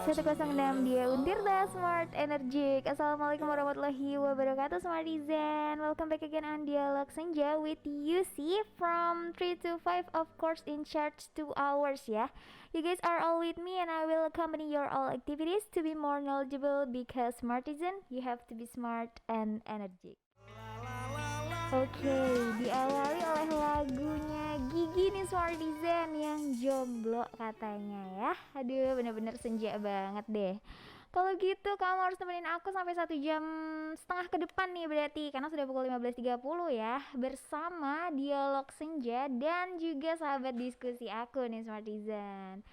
106 dia Untirta Smart Energic. Assalamualaikum warahmatullahi wabarakatuh Smartizen. Welcome back again on Dialog Senja with UC from 3 to 5, of course in charge 2 hours ya. You guys are all with me and I will accompany your all activities to be more knowledgeable because Smartizen, you have to be smart and energetic. Oke, diawali oleh lagunya Gigi nih Smartizen yang jomblo katanya ya. Aduh, bener-bener senja banget deh. Kalau gitu kamu harus temenin aku sampai 1,5 jam ke depan nih berarti, karena sudah pukul 15.30 ya, bersama Dialog Senja dan juga sahabat diskusi aku nih Smartizen.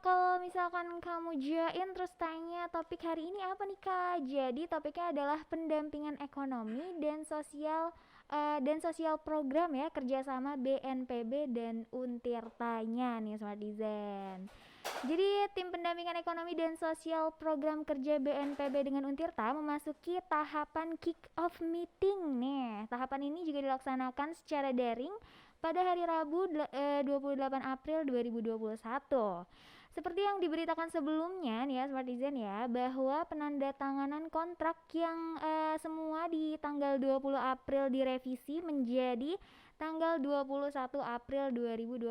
Kalau misalkan kamu join terus tanya topik hari ini apa nih Kak? Jadi topiknya adalah pendampingan ekonomi dan sosial program ya, kerjasama BNPB dan Untirtanya nih Smartizen. Jadi tim pendampingan ekonomi dan sosial program kerja BNPB dengan Untirta memasuki tahapan kick off meeting nih. Tahapan ini juga dilaksanakan secara daring pada hari Rabu 28 April 2021. Seperti yang diberitakan sebelumnya nih ya Smartizen ya, bahwa penandatanganan kontrak yang semua di tanggal 20 April direvisi menjadi tanggal 21 April 2021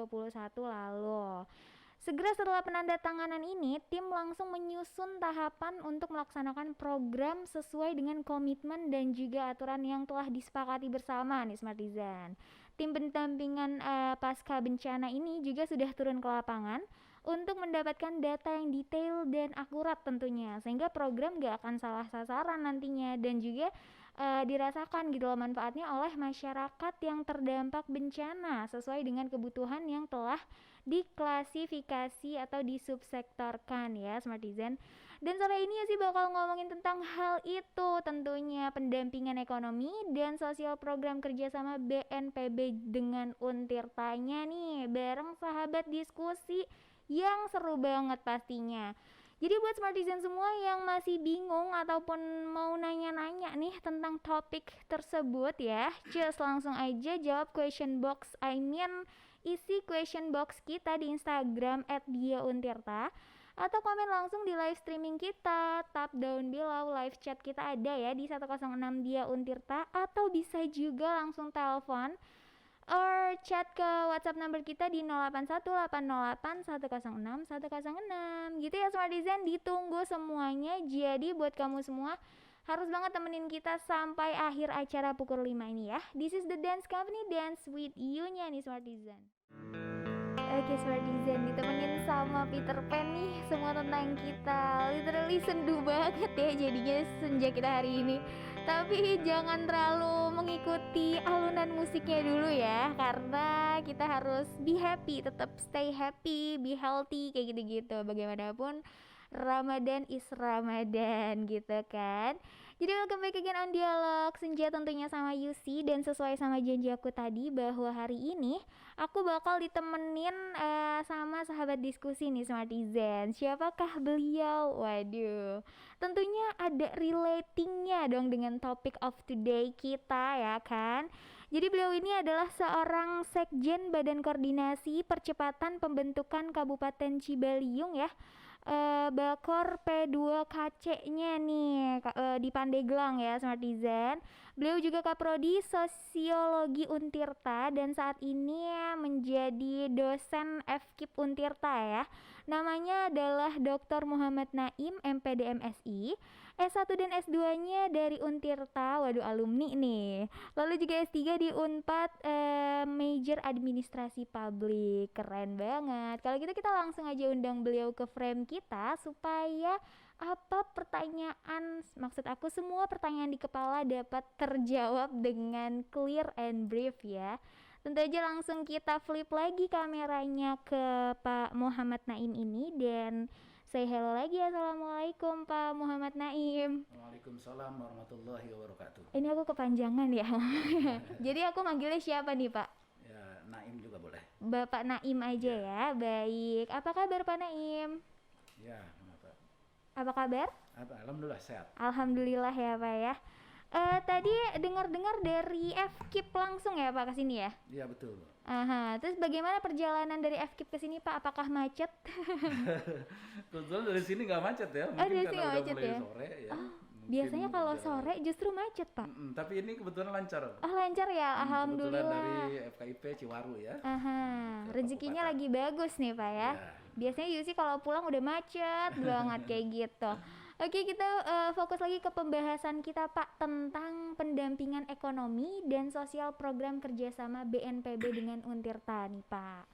lalu. Segera setelah penandatanganan ini, tim langsung menyusun tahapan untuk melaksanakan program sesuai dengan komitmen dan juga aturan yang telah disepakati bersama nih Smartizen. Tim pendampingan pasca bencana ini juga sudah turun ke lapangan untuk mendapatkan data yang detail dan akurat tentunya, sehingga program gak akan salah sasaran nantinya dan juga dirasakan gitu loh manfaatnya oleh masyarakat yang terdampak bencana sesuai dengan kebutuhan yang telah diklasifikasi atau disubsektorkan ya Smartizen. Dan sore ini sih bakal ngomongin tentang hal itu tentunya, pendampingan ekonomi dan sosial program kerjasama BNPB dengan Untirtanya nih, bareng sahabat diskusi yang seru banget pastinya. Jadi buat Smartizen semua yang masih bingung ataupun mau nanya-nanya nih tentang topik tersebut ya, just langsung aja jawab question box, isi question box kita di Instagram @diauntirta, atau komen langsung di live streaming kita. Tap down below, live chat kita ada ya di 106 Dia Untirta, atau bisa juga langsung telepon or chat ke WhatsApp number kita di 081808106106 gitu ya Smartizen. Ditunggu semuanya. Jadi buat kamu semua harus banget temenin kita sampai akhir acara pukul 5 ini ya. This is the dance company, dance with you nya nih Smartizen. Oke Smartizen, ditemenin sama Peter Pan nih, semua tentang kita. Literally sendu banget ya jadinya senja kita hari ini. Tapi jangan terlalu mengikuti alunan musiknya dulu ya, karena kita harus be happy, tetap stay happy, be healthy kayak gitu-gitu. Bagaimanapun Ramadan is Ramadan gitu kan. Jadi welcome back again on Dialog Senja tentunya sama Yusi, dan sesuai sama janji aku tadi bahwa hari ini aku bakal ditemenin sama sahabat diskusi nih Smartizen. Siapakah beliau? Waduh, tentunya ada relatingnya dong dengan topik of today kita ya kan. Jadi beliau ini adalah seorang Sekjen Badan Koordinasi Percepatan Pembentukan Kabupaten Cibaliung ya, Bakor P2KC-nya nih di Pandeglang ya Smartizen. Beliau juga Kaprodi Sosiologi Untirta dan saat ini menjadi dosen FKIP Untirta ya. Namanya adalah Dr. Muhammad Naim, MPD MSI. S1 dan S2-nya dari Untirta, waduh alumni nih. Lalu juga S3 di Unpad, major administrasi publik. Keren banget. Kalau gitu kita langsung aja undang beliau ke frame kita supaya apa pertanyaan, maksud aku semua pertanyaan di kepala dapat terjawab dengan clear and brief ya. Tentu aja langsung kita flip lagi kameranya ke Pak Muhammad Naim ini dan say hello lagi. Assalamualaikum Pak Muhammad Naim. Waalaikumsalam warahmatullahi wabarakatuh. Ini aku kepanjangan ya. Jadi aku manggilnya siapa nih Pak? Ya, Naim juga boleh. Bapak Naim aja ya. Baik. Apa kabar Pak Naim? Ya, kenapa? Apa kabar? Alhamdulillah sehat. Alhamdulillah ya Pak ya. Tadi dengar-dengar dari FKIP langsung ya Pak kesini ya? Iya betul. Aha, terus bagaimana perjalanan dari FKIP ke sini Pak? Apakah macet? Kebetulan dari sini nggak macet ya, Oh, mungkin dari sini karena nggak udah macet mulai ya? sore ya. Mungkin Biasanya kalau udah, sore justru macet Pak. tapi ini kebetulan lancar. Oh, lancar ya, Kebetulan dari alhamdulillah. FKIP Ciwaru ya. Aha, Ke rezekinya Pakupatan. lagi bagus nih Pak ya. Ya. Biasanya Yusi kalau pulang udah macet banget kayak gitu. Oke, kita fokus lagi ke pembahasan kita Pak tentang pendampingan ekonomi dan sosial program kerjasama BNPB dengan Untirta nih Pak.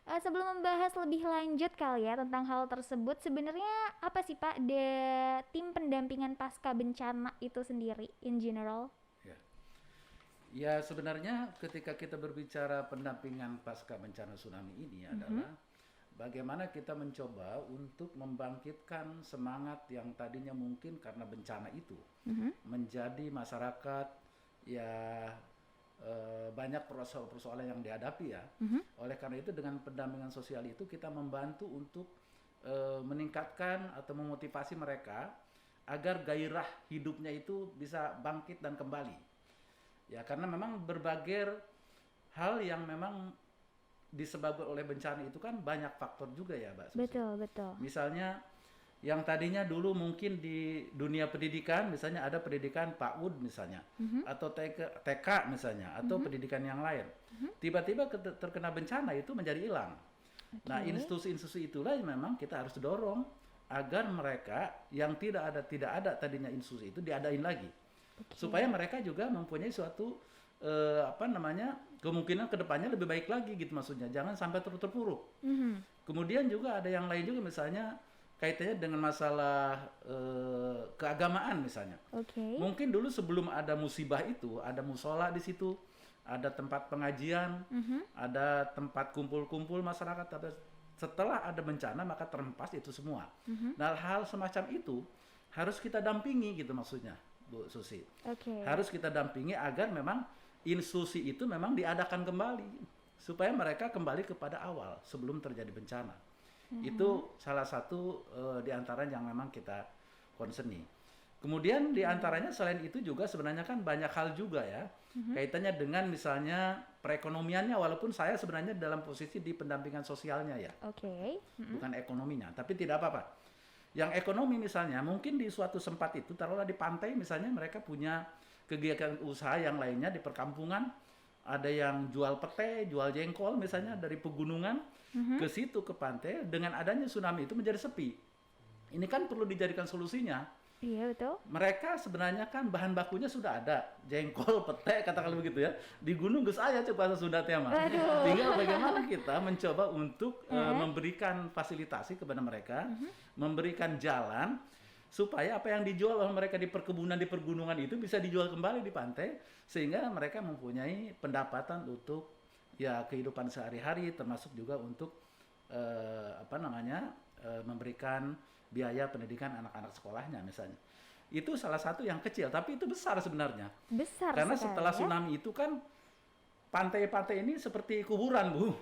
Sebelum membahas lebih lanjut kali ya tentang hal tersebut, sebenarnya apa sih Pak tim pendampingan pasca bencana itu sendiri in general? Ya. Ya sebenarnya ketika kita berbicara pendampingan pasca bencana tsunami ini adalah bagaimana kita mencoba untuk membangkitkan semangat yang tadinya mungkin karena bencana itu menjadi masyarakat ya banyak persoalan-persoalan yang dihadapi ya. Oleh karena itu dengan pendampingan sosial itu kita membantu untuk meningkatkan atau memotivasi mereka agar gairah hidupnya itu bisa bangkit dan kembali. Ya karena memang berbagai hal yang memang disebabkan oleh bencana itu kan banyak faktor juga ya Mbak Susi. Betul, betul. Misalnya yang tadinya dulu mungkin di dunia pendidikan misalnya ada pendidikan PAUD misalnya atau TK misalnya atau pendidikan yang lain. Tiba-tiba terkena bencana itu menjadi hilang. Nah, institusi-institusi itulah yang memang kita harus dorong agar mereka yang tidak ada tadinya institusi itu diadain lagi. Supaya mereka juga mempunyai suatu kemungkinan kedepannya lebih baik lagi gitu maksudnya, jangan sampai terpuruk. Kemudian juga ada yang lain juga misalnya kaitannya dengan masalah keagamaan misalnya. Mungkin dulu sebelum ada musibah itu ada musola di situ, ada tempat pengajian, ada tempat kumpul-kumpul masyarakat. Setelah ada bencana maka terhempas itu semua. Nah hal semacam itu harus kita dampingi gitu maksudnya Bu Susi. Harus kita dampingi agar memang institusi itu memang diadakan kembali supaya mereka kembali kepada awal sebelum terjadi bencana. Itu salah satu di antara yang memang kita concern. Kemudian di antaranya selain itu juga sebenarnya kan banyak hal juga ya kaitannya dengan misalnya perekonomiannya, walaupun saya sebenarnya dalam posisi di pendampingan sosialnya ya. Bukan ekonominya, tapi tidak apa-apa. Yang ekonomi misalnya mungkin di suatu tempat itu taruhlah di pantai misalnya mereka punya kegiatan usaha yang lainnya di perkampungan, ada yang jual pete, jual jengkol misalnya dari pegunungan ke situ ke pantai, dengan adanya tsunami itu menjadi sepi. Ini kan perlu dijadikan solusinya. Iya betul. Mereka sebenarnya kan bahan bakunya sudah ada, jengkol, pete katakan begitu ya. Di gunung geus aya cek bahasa Sunda teh mah. Tinggal bagaimana kita mencoba untuk memberikan fasilitasi kepada mereka, memberikan jalan supaya apa yang dijual oleh mereka di perkebunan di pergunungan itu bisa dijual kembali di pantai sehingga mereka mempunyai pendapatan untuk ya kehidupan sehari-hari, termasuk juga untuk memberikan biaya pendidikan anak-anak sekolahnya misalnya. Itu salah satu yang kecil tapi itu besar sebenarnya. Besar karena sekali, setelah tsunami itu kan pantai-pantai ini seperti kuburan Bu.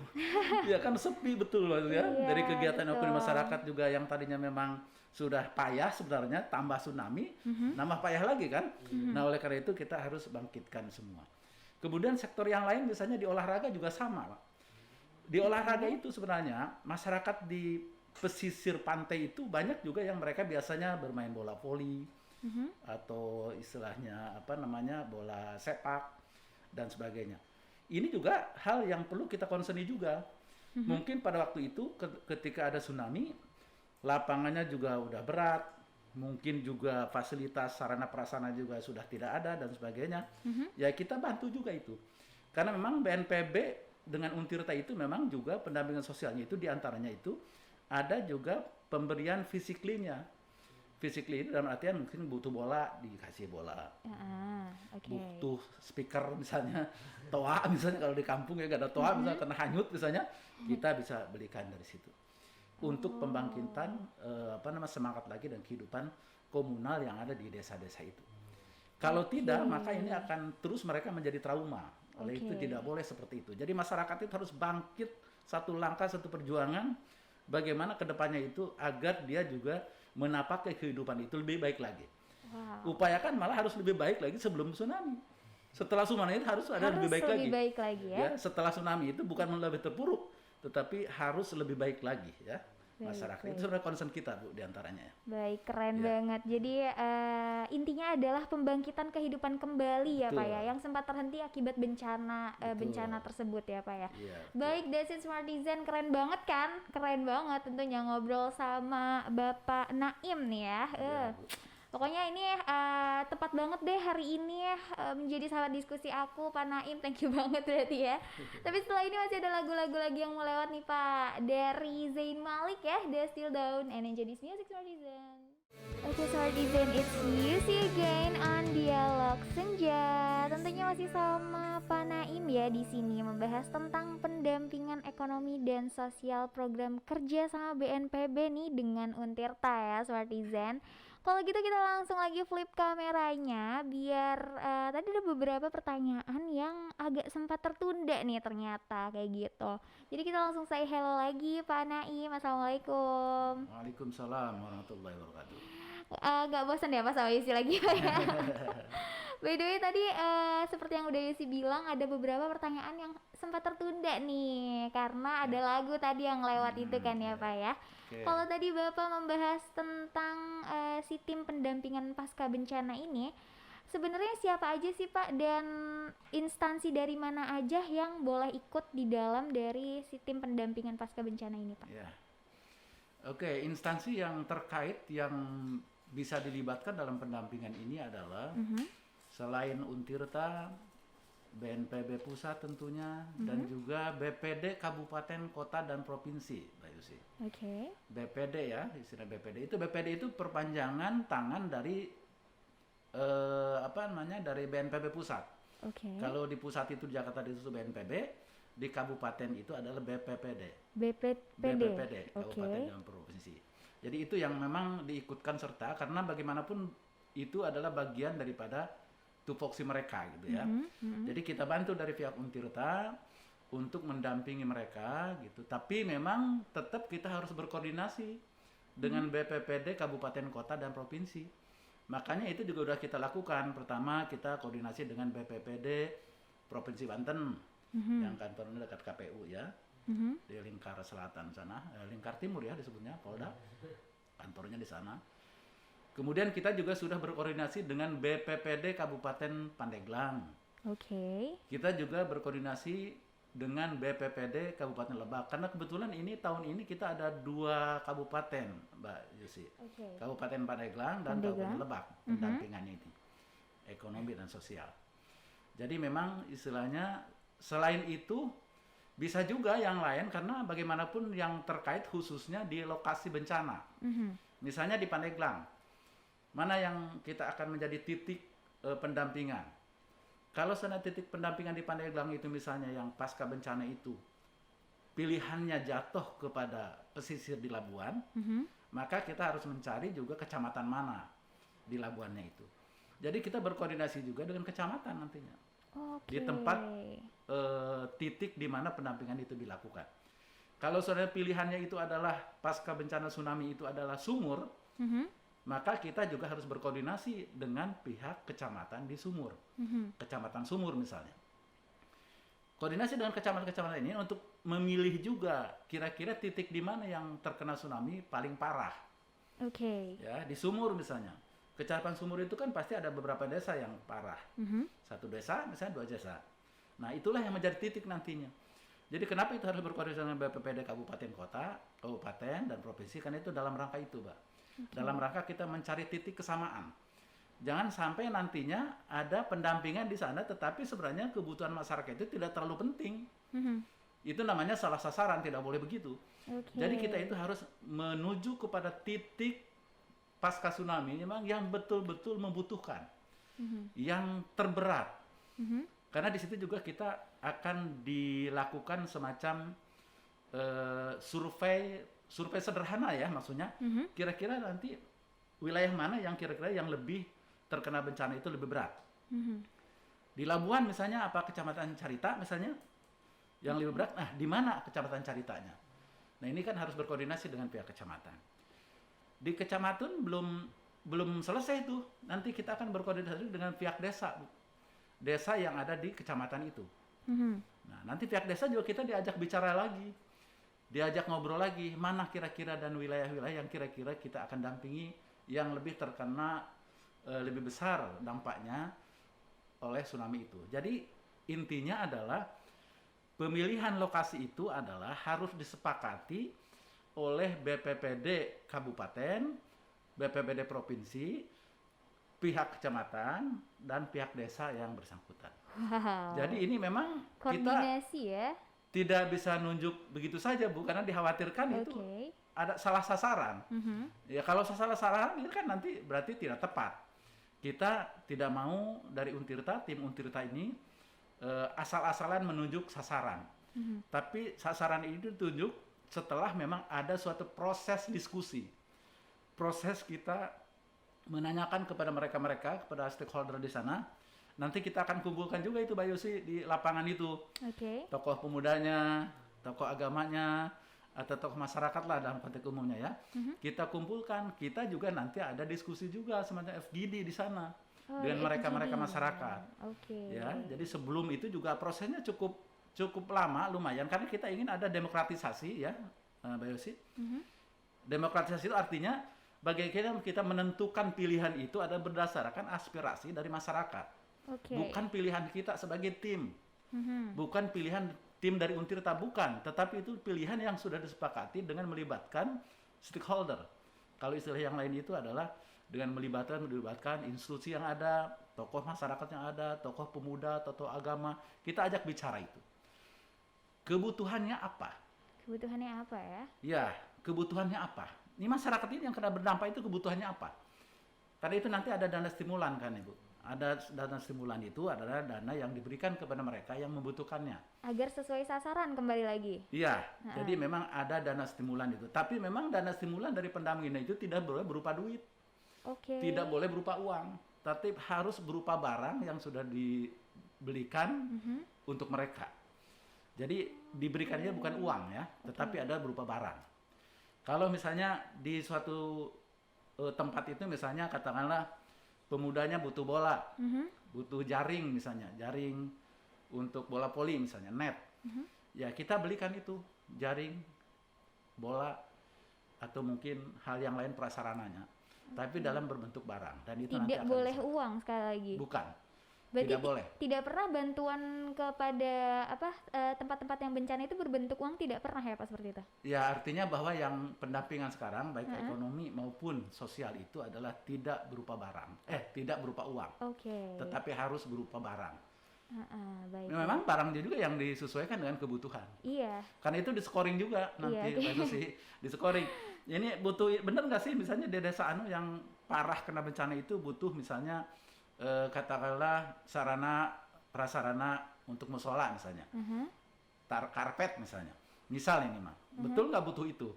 Ya kan sepi betul ya. Dari kegiatan ekonomi masyarakat juga yang tadinya memang sudah payah sebenarnya, tambah tsunami, nambah payah lagi kan. Nah oleh karena itu kita harus bangkitkan semua. Kemudian sektor yang lain misalnya di olahraga juga sama Pak. Di olahraga itu sebenarnya masyarakat di pesisir pantai itu banyak juga yang mereka biasanya bermain bola voli atau istilahnya bola sepak dan sebagainya. Ini juga hal yang perlu kita konseni juga. Mungkin pada waktu itu ketika ada tsunami, lapangannya juga udah berat, mungkin juga fasilitas sarana prasarana juga sudah tidak ada dan sebagainya. Ya kita bantu juga itu. Karena memang BNPB dengan Untirta itu memang juga pendampingan sosialnya itu diantaranya itu ada juga pemberian physically-nya. Physically itu dalam artian mungkin butuh bola, dikasih bola. Butuh speaker misalnya, toa misalnya kalau di kampung ya gak ada toa misalnya kena hanyut misalnya, kita bisa belikan dari situ. Untuk pembangkitan semangat lagi dan kehidupan komunal yang ada di desa-desa itu. Kalau tidak maka ini akan terus mereka menjadi trauma. Oleh itu tidak boleh seperti itu. Jadi masyarakat itu harus bangkit satu langkah, satu perjuangan bagaimana kedepannya itu agar dia juga menapaki kehidupan itu lebih baik lagi. Upayakan malah harus lebih baik lagi sebelum tsunami. Setelah tsunami itu harus ada lebih baik lagi. Lebih baik lagi ya. Setelah tsunami itu bukan lebih terpuruk, tetapi harus lebih baik lagi ya. Masyarakat itu sebenarnya concern kita Bu diantaranya ya. Baik, keren banget. Jadi intinya adalah pembangkitan kehidupan kembali ya Pak ya, yang sempat terhenti akibat bencana tersebut ya Pak ya. Baik, that's it Smartizen, keren banget kan? Keren banget tentunya ngobrol sama Bapak Naim nih ya. Pokoknya ini tepat banget deh hari ini menjadi sahabat diskusi aku, Pak Naim. Thank you banget berarti ya. Tapi setelah ini masih ada lagu-lagu lagi yang mau lewat nih Pak, dari Zayn Malik ya, The Still Down, and enjoy this music Smartizen. Oke Smartizen, it's you see again on Dialog Senja. Tentunya masih sama Pak Naim ya di sini membahas tentang pendampingan ekonomi dan sosial program kerja sama BNPB nih dengan Untirta ya Smartizen. Kalau gitu kita langsung lagi flip kameranya biar tadi ada beberapa pertanyaan yang agak sempat tertunda nih ternyata kayak gitu. Jadi kita langsung say hello lagi Pak Naim. Assalamualaikum. Waalaikumsalam warahmatullahi wabarakatuh. Gak bosan ya Pak sama Yusi lagi Pak ya? By the way tadi seperti yang udah Yusi bilang ada beberapa pertanyaan yang sempat tertunda nih karena ada lagu tadi yang lewat itu kan ya Pak ya. Kalau tadi Bapak membahas tentang si tim pendampingan pasca bencana ini, sebenarnya siapa aja sih Pak dan instansi dari mana aja yang boleh ikut di dalam dari si tim pendampingan pasca bencana ini Pak? Ya. Oke, instansi yang terkait yang bisa dilibatkan dalam pendampingan ini adalah selain Untirta, BNPB pusat tentunya, dan juga BPD kabupaten, kota, dan provinsi, Mbak Yusi. BPD ya, istilah BPD itu perpanjangan tangan dari dari BNPB pusat. Kalau di pusat itu di Jakarta itu BNPB, di kabupaten itu adalah BPPD. BPPD kabupaten dan provinsi. Jadi itu yang memang diikutkan serta karena bagaimanapun itu adalah bagian daripada tupoksi mereka gitu ya. Jadi kita bantu dari pihak Untirta untuk mendampingi mereka gitu. Tapi memang tetap kita harus berkoordinasi dengan BPPD kabupaten, kota, dan provinsi. Makanya itu juga sudah kita lakukan. Pertama kita koordinasi dengan BPPD Provinsi Banten yang kantornya dekat KPU ya. Di Lingkar Selatan sana, Lingkar Timur ya disebutnya, Polda. Kantornya di sana. Kemudian kita juga sudah berkoordinasi dengan BPPD Kabupaten Pandeglang. Kita juga berkoordinasi dengan BPPD Kabupaten Lebak. Karena kebetulan ini tahun ini kita ada 2 kabupaten, Mbak Yusi. Kabupaten Pandeglang dan Kabupaten Lebak pendampingan ini. Ekonomi dan sosial. Jadi memang istilahnya selain itu bisa juga yang lain karena bagaimanapun yang terkait khususnya di lokasi bencana. Misalnya di Pandeglang. Mana yang kita akan menjadi titik pendampingan? Kalau sana titik pendampingan di Pandeglang itu misalnya yang pasca bencana itu pilihannya jatuh kepada pesisir di Labuan, maka kita harus mencari juga kecamatan mana di Labuannya itu. Jadi kita berkoordinasi juga dengan kecamatan nantinya di tempat titik di mana pendampingan itu dilakukan. Kalau saudara pilihannya itu adalah pasca bencana tsunami itu adalah sumur, maka kita juga harus berkoordinasi dengan pihak kecamatan di sumur, kecamatan sumur misalnya. Koordinasi dengan kecamatan-kecamatan ini untuk memilih juga kira-kira titik di mana yang terkena tsunami paling parah. Ya, di sumur misalnya. Kecamatan sumur itu kan pasti ada beberapa desa yang parah. Satu desa, misalnya 2 desa. Nah, itulah yang menjadi titik nantinya. Jadi kenapa itu harus berkoordinasi dengan BPPD kabupaten kota, kabupaten, dan provinsi? Karena itu dalam rangka itu, Pak. Dalam rangka kita mencari titik kesamaan. Jangan sampai nantinya ada pendampingan di sana, tetapi sebenarnya kebutuhan masyarakat itu tidak terlalu penting. Itu namanya salah sasaran, tidak boleh begitu. Jadi kita itu harus menuju kepada titik pasca tsunami memang yang betul-betul membutuhkan, yang terberat. Karena di situ juga kita akan dilakukan semacam survei sederhana ya maksudnya. Kira-kira nanti wilayah mana yang kira-kira yang lebih terkena bencana itu lebih berat. Di Labuan misalnya apa Kecamatan Carita misalnya yang lebih berat. Nah, di mana Kecamatan Caritanya? Nah, ini kan harus berkoordinasi dengan pihak kecamatan. Di kecamatan belum selesai tuh. Nanti kita akan berkoordinasi dengan pihak desa, Bu. desa yang ada di kecamatan itu. Mhm. Nah, nanti pihak desa juga kita diajak bicara lagi, diajak ngobrol lagi, mana kira-kira dan wilayah-wilayah yang kira-kira kita akan dampingi yang lebih terkena lebih besar dampaknya oleh tsunami itu. Jadi intinya adalah pemilihan lokasi itu adalah harus disepakati oleh BPPD Kabupaten, BPPD Provinsi, pihak kecamatan, dan pihak desa yang bersangkutan. Wow. Jadi ini memang kita Koordinasi ya. tidak bisa nunjuk begitu saja, Bu, karena dikhawatirkan itu Oke. ada salah sasaran. Mhm. Ya kalau salah sasaran itu kan nanti berarti tidak tepat. Kita tidak mau dari Untirta, tim Untirta ini asal-asalan menunjuk sasaran. Mhm. Tapi sasaran ini ditunjuk setelah memang ada suatu proses diskusi. Proses kita menanyakan kepada mereka-mereka, kepada stakeholder di sana. Nanti kita akan kumpulkan juga itu Mbak Yusi di lapangan itu. Oke. Tokoh pemudanya, tokoh agamanya, atau tokoh masyarakat lah dalam konteks umumnya ya. Mhm. Kita kumpulkan, kita juga nanti ada diskusi juga semacam FGD di sana Oh, dengan di mereka-mereka FGD. masyarakat. Oke. Ya, jadi sebelum itu juga prosesnya cukup lama, lumayan karena kita ingin ada demokratisasi ya, Mbak Yosi. Mhm. Demokratisasi itu artinya bagaimana kita menentukan pilihan itu ada berdasarkan aspirasi dari masyarakat. Oke. Bukan pilihan kita sebagai tim. Mhm. Bukan pilihan tim dari Untirta, bukan, tetapi itu pilihan yang sudah disepakati dengan melibatkan stakeholder. Kalau istilah yang lain itu adalah dengan melibatkan institusi yang ada, tokoh masyarakat yang ada, tokoh pemuda, tokoh agama, kita ajak bicara itu. Kebutuhannya apa? Kebutuhannya apa ya? Ya, kebutuhannya apa? Ini masyarakat ini yang kena berdampak itu kebutuhannya apa? Karena itu nanti ada dana stimulan kan Ibu. Ada dana stimulan itu adalah dana yang diberikan kepada mereka yang membutuhkannya. Agar sesuai sasaran kembali lagi. Iya, jadi memang ada dana stimulan itu. Tapi memang dana stimulan dari pendampingan itu tidak boleh berupa duit. Oke. Tidak boleh berupa uang. Tapi harus berupa barang yang sudah dibelikan Mhm. untuk mereka. Jadi diberikannya bukan uang ya, tetapi ada berupa barang. Kalau misalnya di suatu tempat itu misalnya katakanlah pemudanya butuh bola, Mhm. butuh jaring misalnya, jaring untuk bola voli misalnya, net. Mhm. Ya kita belikan itu, jaring, bola, atau mungkin hal yang lain prasarananya. Tapi dalam berbentuk barang. Dan itu nanti Tidak akan boleh bisa. uang sekali lagi. Bukan, Berarti tidak boleh. tidak pernah bantuan kepada tempat-tempat yang bencana itu berbentuk uang, tidak pernah ya Pak seperti itu? Ya artinya bahwa yang pendampingan sekarang baik ekonomi maupun sosial itu adalah tidak berupa barang, tidak berupa uang, Oke. tetapi harus berupa barang. Baik. Memang barangnya juga yang disesuaikan dengan kebutuhan. Iya. Karena itu di scoring juga nanti, Iya. Pak Susi, di scoring. Ini butuh, bener nggak sih misalnya di desa anu yang parah kena bencana itu butuh misalnya katakanlah sarana prasarana untuk musola misalnya, karpet misalnya. Misal ini mah, betul nggak butuh itu?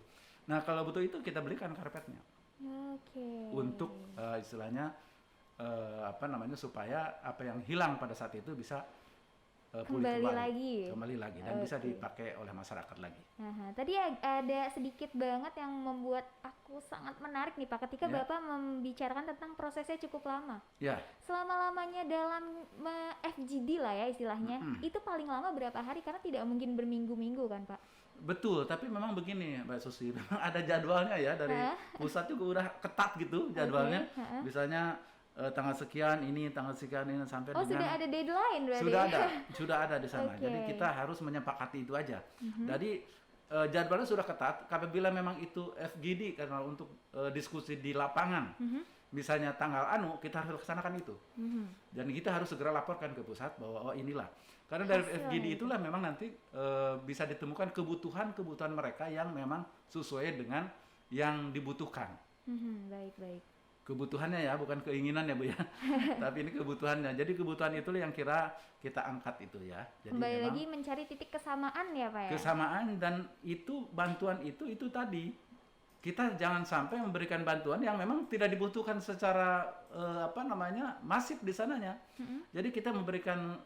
Nah kalau butuh itu kita belikan karpetnya Oke. untuk istilahnya supaya apa yang hilang pada saat itu bisa pulih kembali lagi dan bisa dipakai oleh masyarakat lagi. Tadi ada sedikit banget yang membuat aku sangat menarik nih Pak, ketika Bapak membicarakan tentang prosesnya cukup lama. Ya. Selama-lamanya dalam FGD lah ya istilahnya, itu paling lama berapa hari? Karena tidak mungkin berminggu-minggu kan Pak? Betul, tapi memang begini Mbak Susi, memang ada jadwalnya ya dari pusat juga udah ketat gitu jadwalnya. Misalnya tanggal sekian ini sampai dengan sudah ada deadline berarti. Sudah ada di sana. Jadi kita harus menyepakati itu aja. Jadi jadwalnya sudah ketat. Apabila memang itu FGD karena untuk diskusi di lapangan, misalnya tanggal kita harus laksanakan itu. Dan kita harus segera laporkan ke pusat bahwa inilah. Karena dari FGD itulah memang nanti bisa ditemukan kebutuhan mereka yang memang sesuai dengan yang dibutuhkan. Baik. Kebutuhannya ya, bukan keinginan ya Bu ya. Tapi ini kebutuhannya. Jadi kebutuhan itu yang kita angkat itu ya. Jadi kembali lagi mencari titik kesamaan ya Pak ya. Kesamaan, dan itu bantuan itu tadi. Kita jangan sampai memberikan bantuan yang memang tidak dibutuhkan secara masif di sananya. Jadi kita memberikan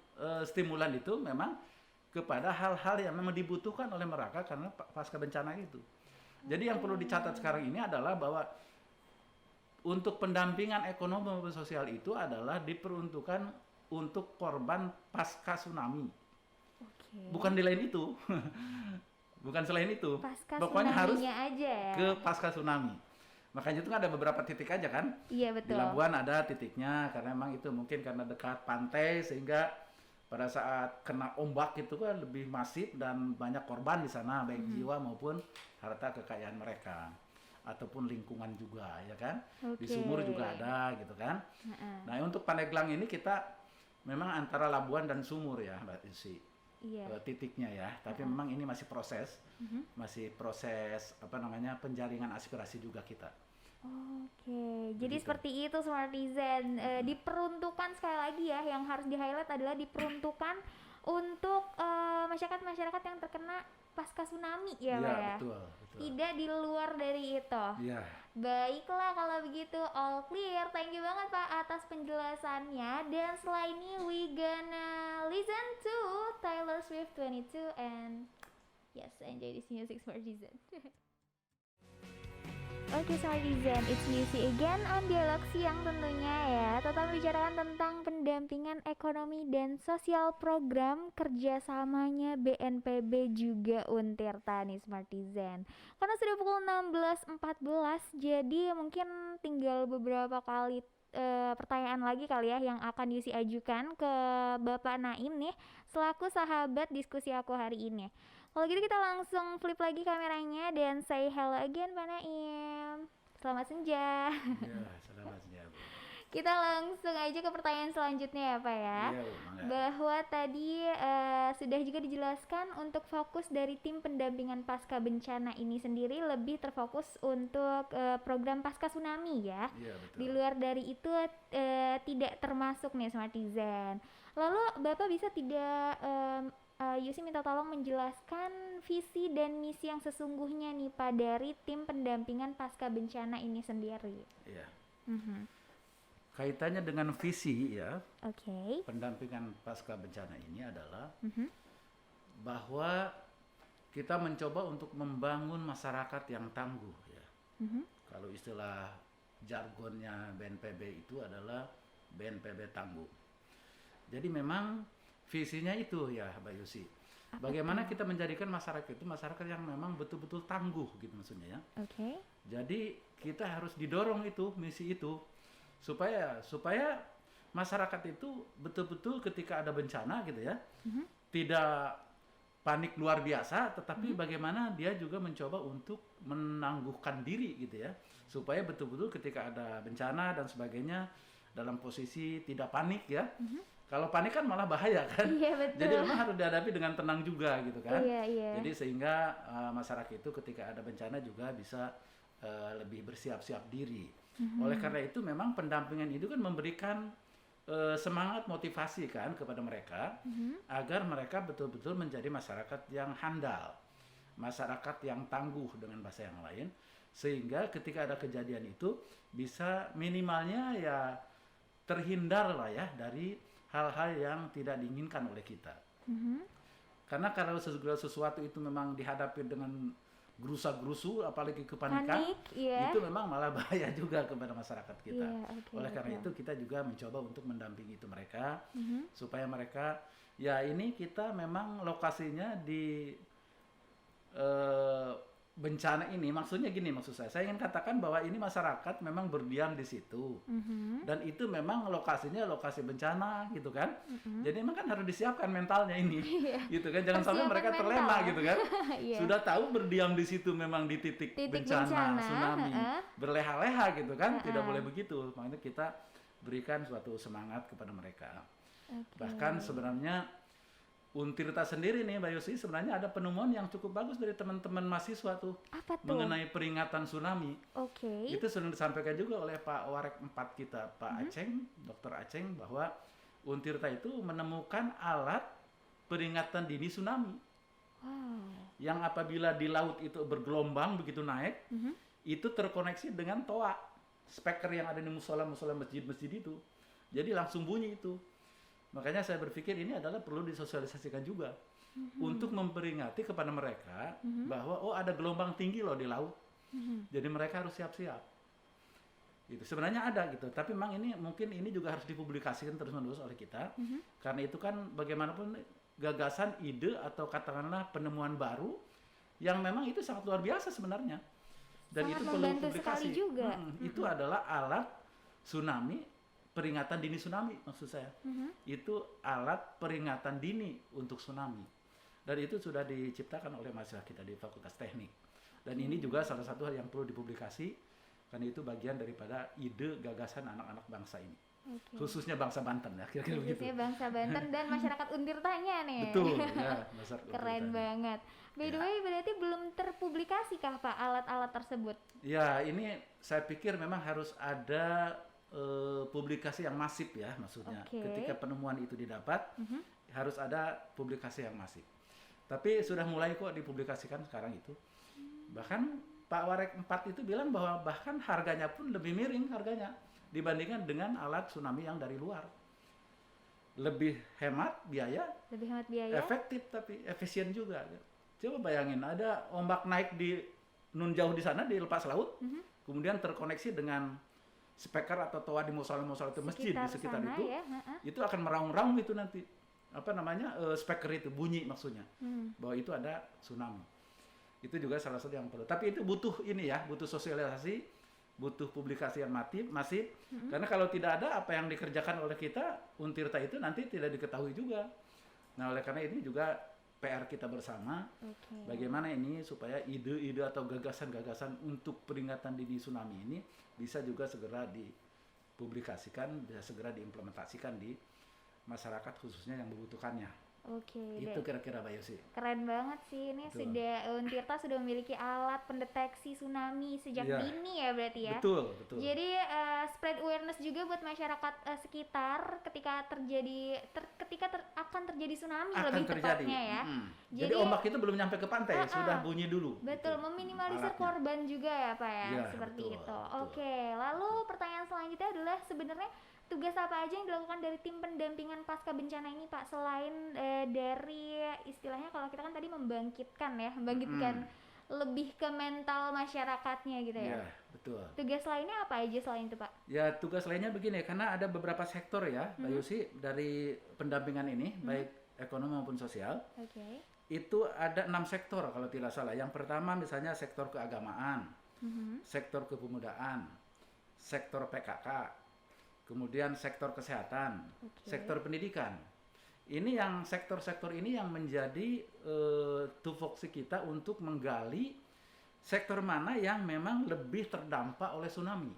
stimulan itu memang kepada hal-hal yang memang dibutuhkan oleh mereka karena pasca bencana itu. Jadi yang perlu dicatat sekarang ini adalah bahwa untuk pendampingan ekonomi maupun sosial itu adalah diperuntukkan untuk korban pasca tsunami. Oke. Bukan di lain itu. Bukan selain itu. Pasca Pokoknya harus tsunami-nya aja ya. ke pasca tsunami. Makanya itu kan ada beberapa titik aja kan. Iya Di betul. Labuan ada titiknya karena memang itu mungkin karena dekat pantai sehingga pada saat kena ombak itu kan lebih masif dan banyak korban di sana baik jiwa maupun harta kekayaan mereka ataupun lingkungan juga ya kan. Di Oke. sumur juga ada gitu kan. Heeh. Nah, untuk Pandeglang ini kita memang antara Labuan dan sumur ya Mbak Yusi. Iya. Titiknya ya, tapi memang ini masih proses, apa namanya penjaringan aspirasi juga kita. Oke, jadi Begitu. seperti itu Smartizen. Diperuntukkan sekali lagi ya, yang harus di-highlight adalah diperuntukkan untuk masyarakat-masyarakat yang terkena pasca tsunami ya, Pak ya. Betul. Tidak di luar dari itu. Iya. Baiklah kalau begitu, all clear. Thank you banget Pak atas penjelasannya. Dan setelah ini we gonna listen to Taylor Swift 22 and yes, enjoy this music Smartizen. Oke Smartizen, it's Yusi again on Dialog Siang tentunya ya. Tetap membicarakan tentang pendampingan ekonomi dan sosial program kerjasamanya BNPB juga Untirta nih Smartizen. Karena sudah pukul 16.14, jadi mungkin tinggal beberapa kali pertanyaan lagi kali ya yang akan Yusi ajukan ke Bapak Naim nih selaku sahabat diskusi aku hari ini. Kalau gitu kita langsung flip lagi kameranya dan say hello again Pak Naim. Selamat senja. Iya, selamat senja. Bu. Kita langsung aja ke pertanyaan selanjutnya ya Pak ya. Iya, Bu, mangga. Bahwa tadi sudah juga dijelaskan untuk fokus dari tim pendampingan pasca bencana ini sendiri lebih terfokus untuk program pasca tsunami ya. Iya, betul. Di luar dari itu tidak termasuk nih Smartizen. Lalu Bapak bisa tidak Yusi minta tolong menjelaskan visi dan misi yang sesungguhnya nih Pak dari tim pendampingan pasca bencana ini sendiri. Iya. Mhm. Kaitannya dengan visi ya, Oke. pendampingan pasca bencana ini adalah Mhm. bahwa kita mencoba untuk membangun masyarakat yang tangguh ya. Mhm. Kalau istilah jargonnya BNPB itu adalah BNPB tangguh. Jadi memang visinya itu ya Mbak Yusi. Bagaimana kita menjadikan masyarakat itu masyarakat yang memang betul-betul tangguh gitu maksudnya ya. Oke. Jadi kita harus didorong itu misi itu supaya masyarakat itu betul-betul ketika ada bencana gitu ya, tidak panik luar biasa, tetapi bagaimana dia juga mencoba untuk menangguhkan diri gitu ya, supaya betul-betul ketika ada bencana dan sebagainya dalam posisi tidak panik ya. Kalau panik kan malah bahaya kan. Iya betul. Jadi memang harus dihadapi dengan tenang juga gitu kan. Iya. Jadi sehingga masyarakat itu ketika ada bencana juga bisa lebih bersiap-siap diri. Oleh karena itu memang pendampingan itu kan memberikan semangat motivasi kan kepada mereka agar mereka betul-betul menjadi masyarakat yang handal, masyarakat yang tangguh dengan bahasa yang lain, sehingga ketika ada kejadian itu bisa minimalnya ya terhindar lah ya dari hal-hal yang tidak diinginkan oleh kita. Karena kalau segala sesuatu itu memang dihadapi dengan gerusa-gerusu, apalagi kepanikan, Panik, iya. itu memang malah bahaya juga kepada masyarakat kita. Iya, oke, Oleh karena betul. itu kita juga mencoba untuk mendampingi itu mereka, supaya mereka, ya ini kita memang lokasinya di bencana ini, maksudnya gini maksud saya ingin katakan bahwa ini masyarakat memang berdiam di situ, dan itu memang lokasinya lokasi bencana gitu kan, jadi memang kan harus disiapkan mentalnya ini, gitu kan, jangan sampai Persiapan mereka mental. terlena gitu kan, Iya. sudah tahu berdiam di situ memang di titik bencana, tsunami, berleha-leha gitu kan, tidak boleh begitu, makanya kita berikan suatu semangat kepada mereka. Oke. Bahkan sebenarnya Untirta sendiri nih Mbak Yosi, sebenarnya ada penemuan yang cukup bagus dari teman-teman mahasiswa tuh Apa tuh? mengenai peringatan tsunami. Oke. Itu sudah disampaikan juga oleh Pak Warek 4 kita, Pak Aceng, Dr. Aceng, bahwa Untirta itu menemukan alat peringatan dini tsunami. Wow. Yang apabila di laut itu bergelombang begitu naik, itu terkoneksi dengan toa, speaker yang ada di musola-musola masjid-masjid itu. Jadi langsung bunyi itu. Makanya saya berpikir ini adalah perlu disosialisasikan juga untuk memperingati kepada mereka bahwa oh ada gelombang tinggi loh di laut. Jadi mereka harus siap-siap. Gitu. Sebenarnya ada gitu, tapi memang ini mungkin ini juga harus dipublikasikan terus-menerus oleh kita. Karena itu kan bagaimanapun gagasan, ide atau katakanlah penemuan baru yang memang itu sangat luar biasa sebenarnya. Dan Sangat itu perlu membantu publikasi. sekali juga. Itu adalah alat tsunami, peringatan dini tsunami maksud saya. Itu alat peringatan dini untuk tsunami. Dan itu sudah diciptakan oleh mahasiswa kita di Fakultas Teknik. Dan ini juga salah satu hal yang perlu dipublikasi karena itu bagian daripada ide gagasan anak-anak bangsa ini. Khususnya bangsa Banten ya, kira-kira begitu. Khususnya bangsa Banten dan masyarakat Untirtanya nih. Betul, ya, masyarakat Keren Untirtanya. banget. By the way, berarti belum terpublikasi kah Pak alat-alat tersebut? Ya, ini saya pikir memang harus ada publikasi yang masif ya, maksudnya. Ketika penemuan itu didapat, harus ada publikasi yang masif. Tapi sudah mulai kok dipublikasikan sekarang itu. Bahkan Pak Warek 4 itu bilang bahwa bahkan harganya pun lebih miring harganya dibandingkan dengan alat tsunami yang dari luar. Lebih hemat biaya, efektif tapi efisien juga. Coba bayangin ada ombak naik di nun jauh di sana di lepas laut, kemudian terkoneksi dengan speaker atau toa di musola-musola itu masjid di sekitar itu, ya, itu akan meraung-raung itu nanti speaker itu bunyi maksudnya bahwa itu ada tsunami. Itu juga salah satu yang perlu. Tapi itu butuh ini ya, butuh sosialisasi, butuh publikasi yang masif. Karena kalau tidak ada apa yang dikerjakan oleh kita, Untirta itu nanti tidak diketahui juga. Nah, oleh karena ini juga PR kita bersama. Bagaimana ini supaya ide-ide atau gagasan-gagasan untuk peringatan dini tsunami ini bisa juga segera dipublikasikan, bisa segera diimplementasikan di masyarakat khususnya yang membutuhkannya. Itu kira-kira Mbak Yosi. Keren banget sih ini. Untirta sudah memiliki alat pendeteksi tsunami sejak dini ya berarti ya. Betul. Jadi spread awareness juga buat masyarakat sekitar ketika akan terjadi tsunami lebih tepatnya ya. Jadi ombak itu belum nyampe ke pantai, sudah bunyi dulu. Betul, gitu. Meminimalisir korban juga ya Pak ya, seperti itu. Lalu pertanyaan selanjutnya adalah sebenarnya tugas apa aja yang dilakukan dari tim pendampingan pasca bencana ini Pak, selain dari istilahnya kalau kita kan tadi membangkitkan lebih ke mental masyarakatnya gitu ya. Iya, betul. Tugas lainnya apa aja selain itu Pak? Ya, tugas lainnya begini, karena ada beberapa sektor ya Mbak Yusi dari pendampingan ini, baik ekonomi maupun sosial. Itu ada 6 sektor kalau tidak salah. Yang pertama misalnya sektor keagamaan, sektor kepemudaan, sektor PKK, kemudian sektor kesehatan, sektor pendidikan. Ini yang sektor-sektor ini yang menjadi tupoksi kita untuk menggali sektor mana yang memang lebih terdampak oleh tsunami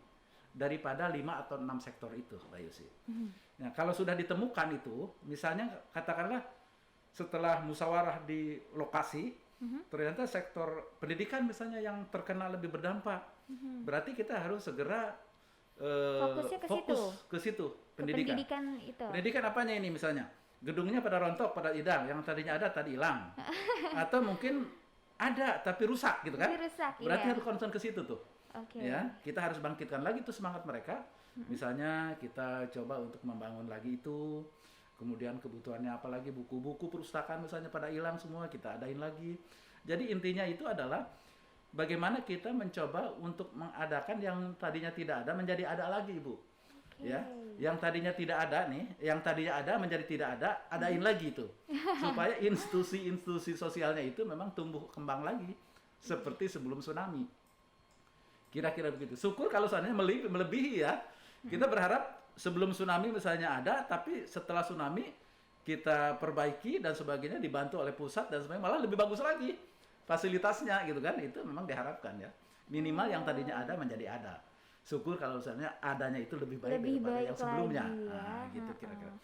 daripada 5 atau 6 sektor itu, Mbak Yusi. Nah, kalau sudah ditemukan itu, misalnya katakanlah setelah musyawarah di lokasi, ternyata sektor pendidikan misalnya yang terkena lebih berdampak, berarti kita harus segera fokus ke situ pendidikan. Pendidikan apanya ini misalnya gedungnya pada rontok, pada hilang, yang tadinya ada tadi hilang, atau mungkin ada tapi rusak gitu kan? Berarti harus concern ke situ tuh. Ya, kita harus bangkitkan lagi tuh semangat mereka. Misalnya kita coba untuk membangun lagi itu, kemudian kebutuhannya apalagi buku-buku perpustakaan misalnya pada hilang semua kita adain lagi. Jadi intinya itu adalah bagaimana kita mencoba untuk mengadakan yang tadinya tidak ada menjadi ada lagi, Bu. Ya, yang tadinya tidak ada nih, yang tadinya ada menjadi tidak ada, adain lagi itu. Supaya institusi-institusi sosialnya itu memang tumbuh kembang lagi seperti sebelum tsunami. Kira-kira begitu. Syukur kalau seandainya melebihi ya. Kita berharap sebelum tsunami misalnya ada, tapi setelah tsunami kita perbaiki dan sebagainya dibantu oleh pusat dan sebagainya, malah lebih bagus lagi fasilitasnya gitu kan. Itu memang diharapkan ya. Minimal yang tadinya ada menjadi ada. Syukur kalau misalnya adanya itu lebih baik daripada yang sebelumnya. Nah, gitu kira-kira.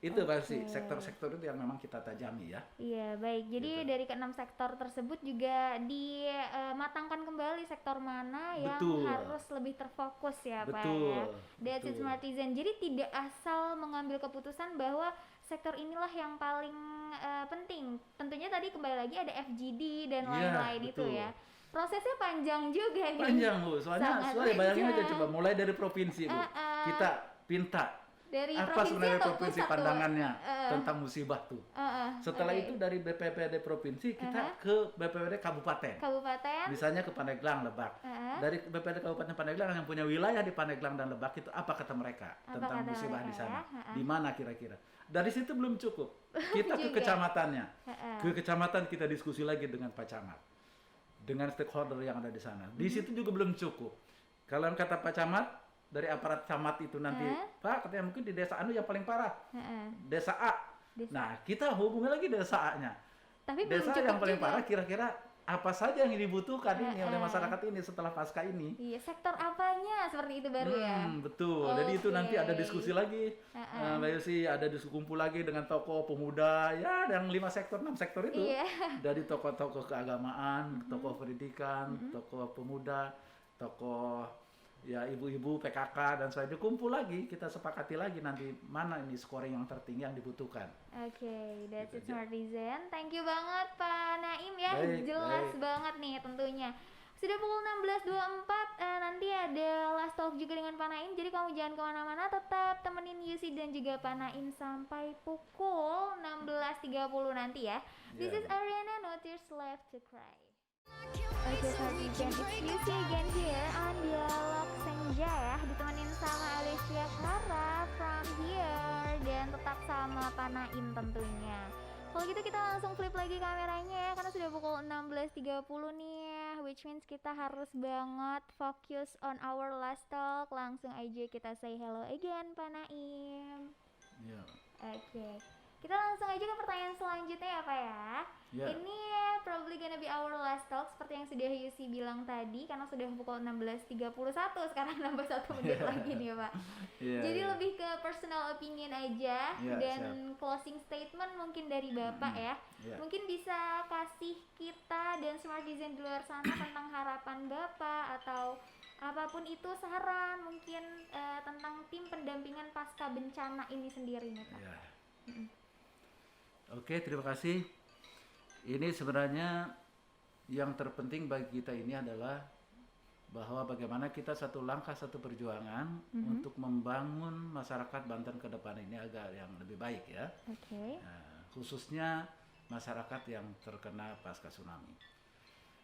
Itu pasti sektor-sektor itu yang memang kita tajami ya. Iya, baik. Jadi gitu. Dari ke-6 sektor tersebut juga dimatangkan kembali sektor mana yang harus lebih terfokus ya, Pak ya. That's it Smartizen. Jadi tidak asal mengambil keputusan bahwa sektor inilah yang paling penting. Tentunya tadi kembali lagi ada FGD dan lain-lain itu ya. Prosesnya panjang juga nih. Panjang, Bu. Soalnya bayangin aja coba mulai dari provinsi, Bu. Kita pinta Dari apa provinsi sebenarnya atau provinsi pusat tuh? pandangannya tentang musibah tuh. Setelah Oke. itu dari BPPD provinsi kita ke BPPD kabupaten. Kabupaten. Misalnya ke Pandeglang, Lebak. Dari BPD Kabupaten Pandeglang yang punya wilayah di Pandeglang dan Lebak itu apa kata mereka Apa tentang kata musibah mereka di sana? ya? Di mana kira-kira? Dari situ belum cukup. Kita ke Juga. kecamatannya. Ke kecamatan kita diskusi lagi dengan Pak Camat. Dengan stakeholder yang ada di sana. Di situ juga belum cukup. Kalau kata Pak Camat, dari aparat camat itu nanti, Pak katanya mungkin di desa anu yang paling parah. Desa A. Nah, kita hubungi lagi desa A-nya. Tapi belum Desa cukup yang paling juga. parah kira-kira apa saja yang dibutuhkan ini oleh masyarakat ini setelah pasca ini. Iya, sektor apanya seperti itu baru ya. Betul. Jadi itu nanti ada diskusi lagi. Mbak Yosi ada diskusi kumpul lagi dengan tokoh pemuda ya, yang 5 sektor 6 sektor itu. Iya. Dari tokoh-tokoh keagamaan, tokoh pendidikan, tokoh pemuda, tokoh ya ibu-ibu PKK dan sebagainya, kumpul lagi, kita sepakati lagi nanti mana ini scoring yang tertinggi yang dibutuhkan. Oke, that's Gitu it Smartizen. Thank you banget Pak Naim ya, Baik, jelas baik. banget nih tentunya. Sudah pukul 16.24, nanti ada last talk juga dengan Pak Naim, jadi kamu jangan kemana-mana, tetap temenin Yusi dan juga Pak Naim sampai pukul 16.30 nanti ya. This is Ariana, No Tears Left to Cry. Oke, Smartizen, it's Yusi again here on Dialog Senja ya, ditemenin sama Alicia Cara from here, dan tetap sama Pak Naim tentunya. Kalau gitu kita langsung flip lagi kameranya ya, karena sudah pukul 16.30 nih ya, which means kita harus banget fokus on our last talk. Langsung aja kita say hello again Pak Naim. Ya. Oke, kita langsung aja ke pertanyaan selanjutnya ya Pak ya. Ya. Ini probably gonna be our last talk seperti yang sudah Yusi bilang tadi, karena sudah pukul 16.31, sekarang nambah 1 menit lagi nih Pak. Iya, Jadi iya. lebih ke personal opinion aja, Iya, dan closing statement mungkin dari Bapak ya. Iya. Mungkin bisa kasih kita dan Smartizen di luar sana tentang harapan Bapak atau apapun itu, saran mungkin tentang tim pendampingan pasca bencana ini sendiri nih Pak. Ya. Oke, terima kasih. Ini sebenarnya yang terpenting bagi kita ini adalah bahwa bagaimana kita satu langkah satu perjuangan untuk membangun masyarakat Banten ke depan ini agar yang lebih baik ya. Oke. Nah, khususnya masyarakat yang terkena pasca tsunami.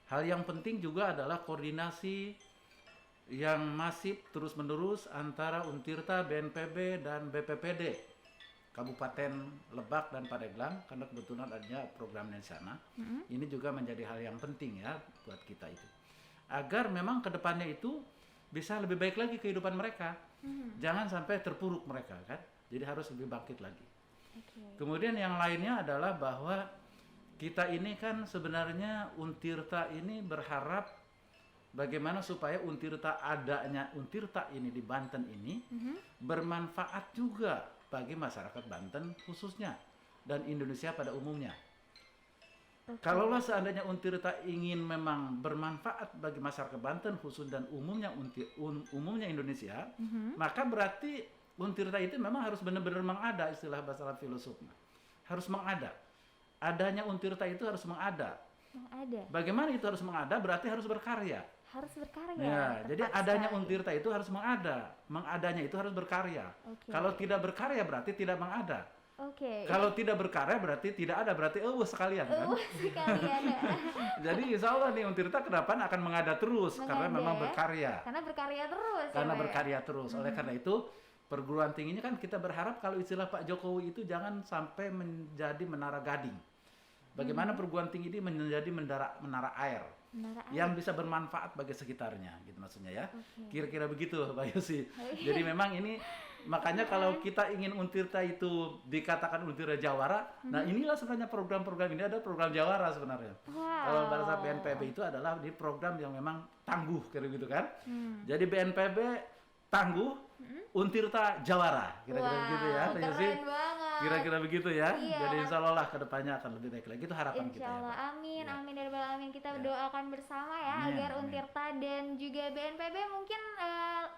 Hal yang penting juga adalah koordinasi yang masif terus-menerus antara Untirta, BNPB, dan BPPD Kabupaten Lebak dan Pandeglang, karena kebetulan adanya program di sana. Ini juga menjadi hal yang penting ya buat kita itu. Agar memang kedepannya itu bisa lebih baik lagi kehidupan mereka. Jangan sampai terpuruk mereka kan. Jadi harus lebih bangkit lagi. Kemudian yang lainnya adalah bahwa kita ini kan sebenarnya Untirta ini berharap bagaimana supaya Untirta ini di Banten ini bermanfaat juga bagi masyarakat Banten khususnya dan Indonesia pada umumnya. Kalaulah seandainya Untirta ingin memang bermanfaat bagi masyarakat Banten khusus dan umumnya umumnya Indonesia, maka berarti Untirta itu memang harus benar-benar mengada, istilah bahasa filosofnya. Harus mengada. Adanya Untirta itu harus mengada. Bagaimana itu harus mengada? Berarti harus berkarya. Harus berkarya. Ya, jadi adanya Untirta itu harus mengada. Mengadanya itu harus berkarya. Kalau tidak berkarya berarti tidak mengada. Kalau tidak berkarya berarti tidak ada, berarti sekalian kan? Sekalian. Jadi insya Allah nih Untirta ke depan akan mengada terus karena memang berkarya. Karena berkarya terus. Karena berkarya terus. Oleh karena itu perguruan tingginya kan kita berharap kalau istilah Pak Jokowi itu jangan sampai menjadi menara gading. Bagaimana perguruan tinggi ini menjadi menara air yang bisa bermanfaat bagi sekitarnya, gitu maksudnya ya. Kira-kira begitu, Pak Yosi. Jadi memang ini makanya kalau kita ingin Untirta itu dikatakan Untirta Jawara, nah inilah sebenarnya program-program ini ada program Jawara sebenarnya. Kalau bahasa BNPB itu adalah di program yang memang tangguh, kira gitu kan. Jadi BNPB tangguh, Untirta Jawara, kira-kira begitu ya, Pak Yosi. Keren banget. Kira-kira begitu ya. Iya. Jadi insya Allah lah kedepannya akan lebih baik lagi. Itu harapan kita. Insya Allah, ya, Pak. amin, Ya. amin ya rabbal alamin. Kita Ya. doakan bersama ya Amin, agar amin. Untirta dan juga BNPB mungkin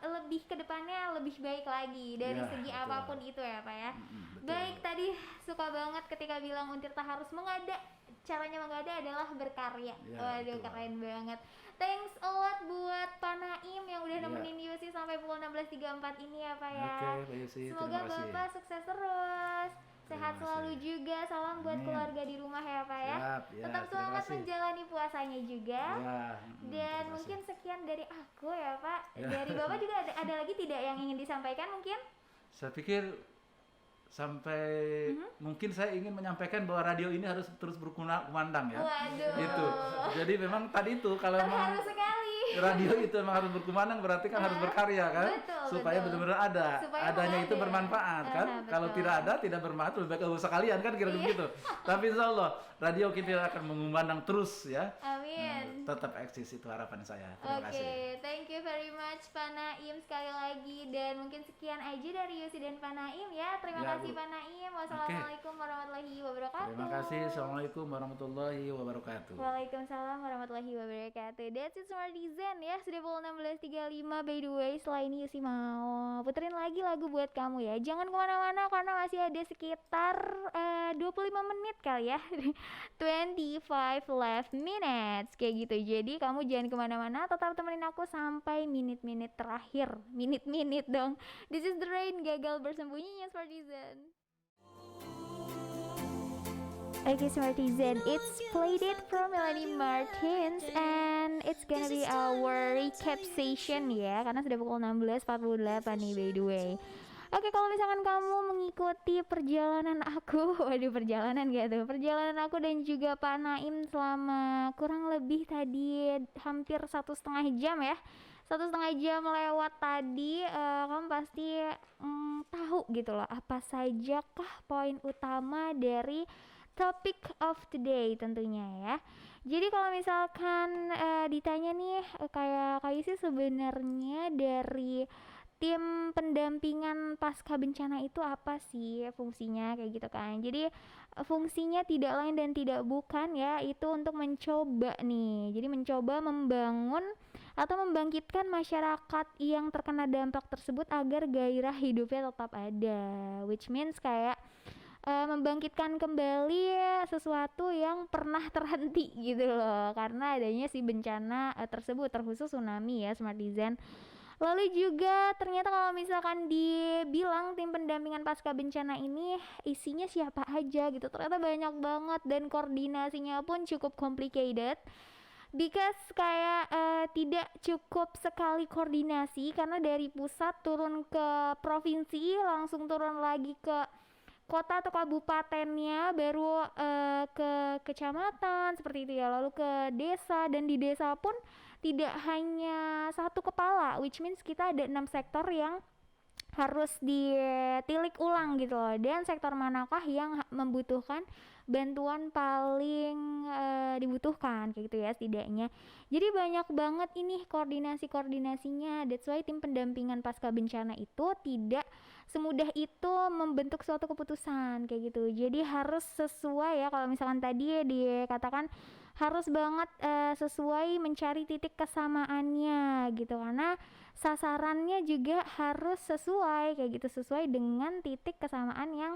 lebih ke depannya lebih baik lagi dari Ya, segi betul. apapun itu ya Pak ya. Betul. Baik, tadi suka banget ketika bilang Untirta harus mengada. Caranya mengada adalah berkarya. Ya, Waduh, betul. keren banget. Thanks a lot buat Pak Naim yang udah Ya. nemenin Yusi sampai pukul 1934 ini ya Pak ya. Oke, Mbak Yusi, Semoga terima kasih. Bapak sukses terus. Sehat Terima selalu kasih. juga. Salam buat Amin. keluarga di rumah ya Pak ya. Siap, ya, Tetap terima semangat kasih. menjalani puasanya juga. Ya, Dan terima kasih. mungkin sekian dari aku ya Pak. Ya. Dari Bapak juga ada lagi tidak yang ingin disampaikan mungkin? Saya pikir sampai mungkin saya ingin menyampaikan bahwa radio ini harus terus berkumandang ya. Waduh. Itu. Jadi memang tadi itu kalau memang Terharu sekali. radio itu memang harus berkumandang berarti kan harus berkarya kan, Betul, supaya betul. benar-benar ada, Supaya adanya itu ada. bermanfaat kan. Kalau Betul. tidak ada tidak bermanfaat, lebih baik nggak usah kalian kan kira-kira Iya. begitu. Tapi insya Allah radio kita akan mengumandang terus ya. Amin. Tetap eksis itu harapan saya. Oke, Terima kasih. thank you very much Pak Naim sekali lagi, dan mungkin sekian aja dari Yusi dan Pak Naim ya. Terima Ya, kasih Bu. Pak Naim. Wassalamualaikum warahmatullahi wabarakatuh. Terima kasih. Assalamualaikum warahmatullahi wabarakatuh. Waalaikumsalam warahmatullahi wabarakatuh. That's it Smartizen ya. Sudah pukul 16.35. By the way, setelah ini Yusi mau puterin lagi lagu buat kamu ya. Jangan kemana-mana karena masih ada sekitar 25 menit kali ya. 25 left minutes kayak gitu. Jadi kamu jangan kemana-mana, tetap temenin aku sampai minit-minit terakhir. Minit-minit dong. This is the rain, gagal bersembunyinya Smartizen. Okay, Smartizen, it's played it from Melanie Martins and it's gonna be our recap session ya, karena sudah pukul 16.48 nih by the way. Oke, kalau misalkan kamu mengikuti perjalanan aku, waduh perjalanan gitu, perjalanan aku dan juga Pak Naim selama kurang lebih tadi hampir 1,5 jam ya, 1,5 jam lewat tadi, kamu pasti tahu gitu loh, apa saja kah poin utama dari topic of the day tentunya ya. Jadi kalau misalkan ditanya nih kayak sih sebenarnya dari tim pendampingan pasca bencana itu apa sih fungsinya kayak gitu kan. Jadi fungsinya tidak lain dan tidak bukan ya, itu untuk mencoba nih. Jadi mencoba membangun atau membangkitkan masyarakat yang terkena dampak tersebut agar gairah hidupnya tetap ada. Which means kayak membangkitkan kembali sesuatu yang pernah terhenti gitu loh, karena adanya si bencana tersebut, terkhusus tsunami ya Smartizen. Lalu juga ternyata kalau misalkan dibilang tim pendampingan pasca bencana ini isinya siapa aja gitu, ternyata banyak banget dan koordinasinya pun cukup complicated. Because kayak tidak cukup sekali koordinasi, karena dari pusat turun ke provinsi, langsung turun lagi ke kota atau kabupatennya, baru ke kecamatan seperti itu ya, lalu ke desa, dan di desa pun tidak hanya satu kepala, which means kita ada 6 sektor yang harus ditilik ulang gitu loh, dan sektor manakah yang membutuhkan bantuan paling dibutuhkan kayak gitu ya setidaknya. Jadi banyak banget ini koordinasinya. That's why tim pendampingan pasca bencana itu tidak semudah itu membentuk suatu keputusan kayak gitu. Jadi harus sesuai ya, kalau misalkan tadi dikatakan harus banget sesuai, mencari titik kesamaannya gitu, karena sasarannya juga harus sesuai kayak gitu, sesuai dengan titik kesamaan yang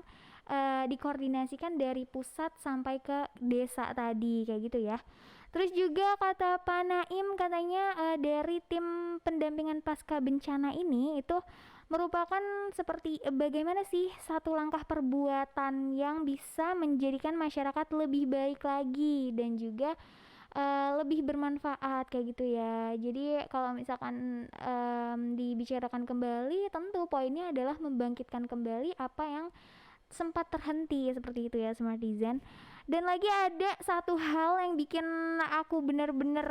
dikoordinasikan dari pusat sampai ke desa tadi kayak gitu ya. Terus juga kata Pak Naim, katanya dari tim pendampingan pasca bencana ini itu merupakan seperti bagaimana sih satu langkah perbuatan yang bisa menjadikan masyarakat lebih baik lagi dan juga lebih bermanfaat kayak gitu ya. Jadi kalau misalkan dibicarakan kembali, tentu poinnya adalah membangkitkan kembali apa yang sempat terhenti seperti itu ya Smartizen. Dan lagi ada satu hal yang bikin aku bener-bener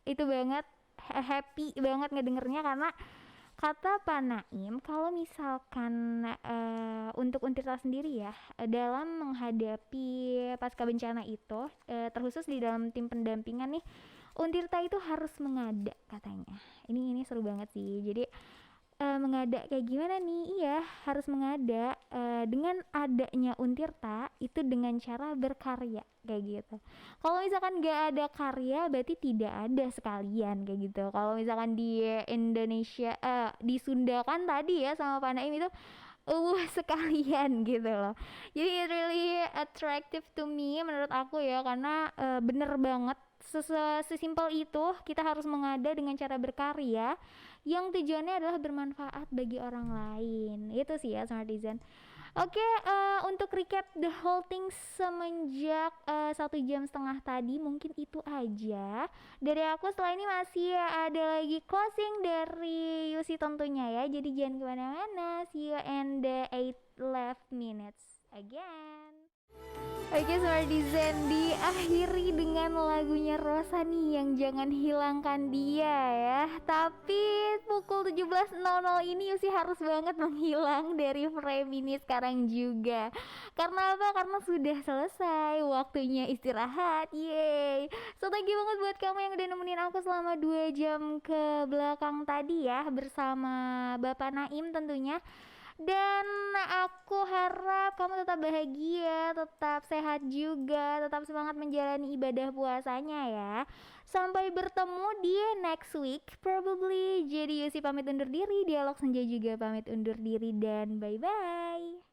itu banget happy banget ngedengernya, karena kata Pak Naim kalau misalkan untuk Untirta sendiri ya, dalam menghadapi pasca bencana itu, terkhusus di dalam tim pendampingan nih, Untirta itu harus mengada katanya. Ini seru banget sih. Jadi mengada kayak gimana nih? Iya, harus mengada dengan adanya Untirta itu dengan cara berkarya kayak gitu. Kalau misalkan gak ada karya berarti tidak ada sekalian kayak gitu. Kalau misalkan di Indonesia di Sunda kan tadi ya sama Pak Naim itu sekalian gitu loh. Jadi it really attractive to me menurut aku ya, karena bener banget Sesimpel itu kita harus mengada dengan cara berkarya yang tujuannya adalah bermanfaat bagi orang lain. Itu sih ya Smartizen. Oke, untuk recap the whole thing semenjak 1,5 jam tadi mungkin itu aja dari aku. Setelah ini masih ada lagi closing dari Yusi tentunya ya. Jadi jangan kemana-mana. See you in the 8 left minutes again. Oke Smartizen, diakhiri dengan lagunya Rosa nih yang Jangan Hilangkan Dia ya. Tapi pukul 17.00 ini Yusi harus banget menghilang dari frame ini sekarang juga. Karena apa? Karena sudah selesai waktunya istirahat. Yeay. So thank you banget buat kamu yang udah nemenin aku selama 2 jam ke belakang tadi ya, bersama Bapak Naim tentunya. Dan aku harap kamu tetap bahagia, tetap sehat juga, tetap semangat menjalani ibadah puasanya ya. Sampai bertemu di next week probably. Jadi Yusi pamit undur diri, Dialog Senja juga pamit undur diri, dan bye-bye.